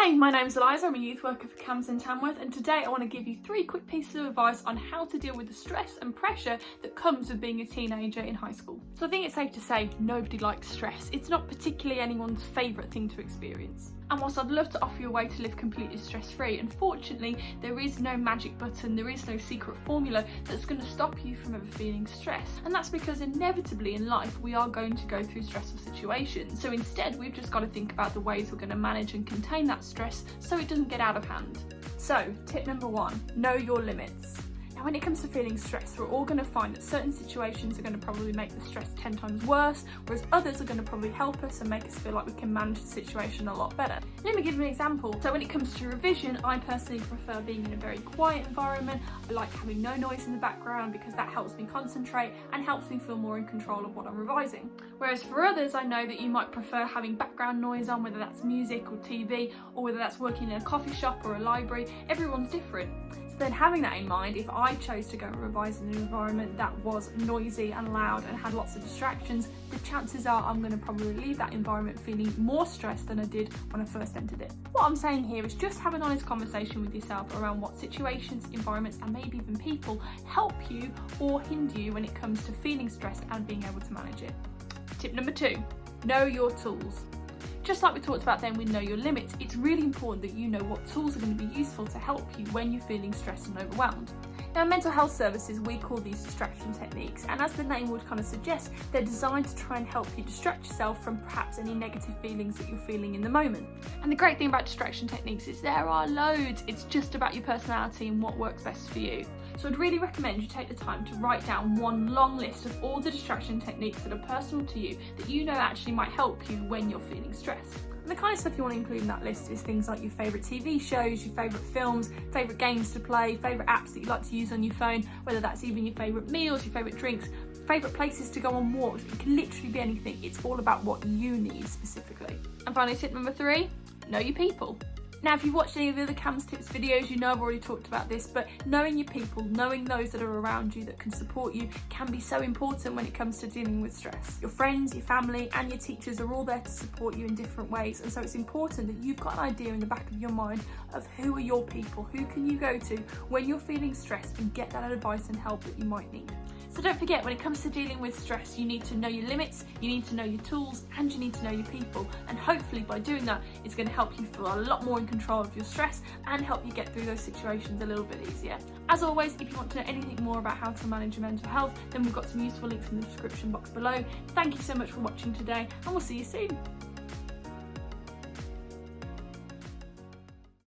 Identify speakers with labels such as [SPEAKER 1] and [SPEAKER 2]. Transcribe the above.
[SPEAKER 1] Hi, my name's Eliza, I'm a youth worker for CAMHS in Tamworth, and today I want to give you 3 quick pieces of advice on how to deal with the stress and pressure that comes with being a teenager in high school. So I think it's safe to say nobody likes stress. It's not particularly anyone's favourite thing to experience. And whilst I'd love to offer you a way to live completely stress-free, unfortunately there is no magic button, there is no secret formula that's going to stop you from ever feeling stress. And that's because inevitably in life we are going to go through stressful situations. So instead we've just got to think about the ways we're going to manage and contain that stress so it doesn't get out of hand. So tip number 1, know your limits. Now when it comes to feeling stressed, we're all going to find that certain situations are going to probably make the stress 10 times worse, whereas others are going to probably help us and make us feel like we can manage the situation a lot better. Let me give you an example. So when it comes to revision, I personally prefer being in a very quiet environment. I like having no noise in the background because that helps me concentrate and helps me feel more in control of what I'm revising. Whereas for others, I know that you might prefer having background noise on, whether that's music or TV, or whether that's working in a coffee shop or a library. Everyone's different. Then having that in mind, if I chose to go and revise in an environment that was noisy and loud and had lots of distractions, the chances are I'm going to probably leave that environment feeling more stressed than I did when I first entered it. What I'm saying here is just have an honest conversation with yourself around what situations, environments and maybe even people help you or hinder you when it comes to feeling stressed and being able to manage it. Tip number 2, know your tools. Just like we talked about then with know your limits, it's really important that you know what tools are going to be useful to help you when you're feeling stressed and overwhelmed. Now in mental health services we call these distraction techniques, and as the name would kind of suggest, they're designed to try and help you distract yourself from perhaps any negative feelings that you're feeling in the moment. And the great thing about distraction techniques is there are loads, it's just about your personality and what works best for you. So I'd really recommend you take the time to write down one long list of all the distraction techniques that are personal to you that you know actually might help you when you're feeling stressed. And the kind of stuff you want to include in that list is things like your favourite TV shows, your favourite films, favourite games to play, favourite apps that you like to use on your phone, whether that's even your favourite meals, your favourite drinks, favourite places to go on walks. It can literally be anything. It's all about what you need specifically. And finally, tip number 3, know your people. Now if you've watched any of the other CAMHS tips videos, you know I've already talked about this, but knowing your people, knowing those that are around you that can support you can be so important when it comes to dealing with stress. Your friends, your family and your teachers are all there to support you in different ways, and so it's important that you've got an idea in the back of your mind of who are your people, who can you go to when you're feeling stressed and get that advice and help that you might need. So don't forget, when it comes to dealing with stress, you need to know your limits, you need to know your tools, and you need to know your people. And hopefully by doing that, it's going to help you feel a lot more in control of your stress and help you get through those situations a little bit easier. As always, if you want to know anything more about how to manage your mental health, then we've got some useful links in the description box below. Thank you so much for watching today, and we'll see you soon.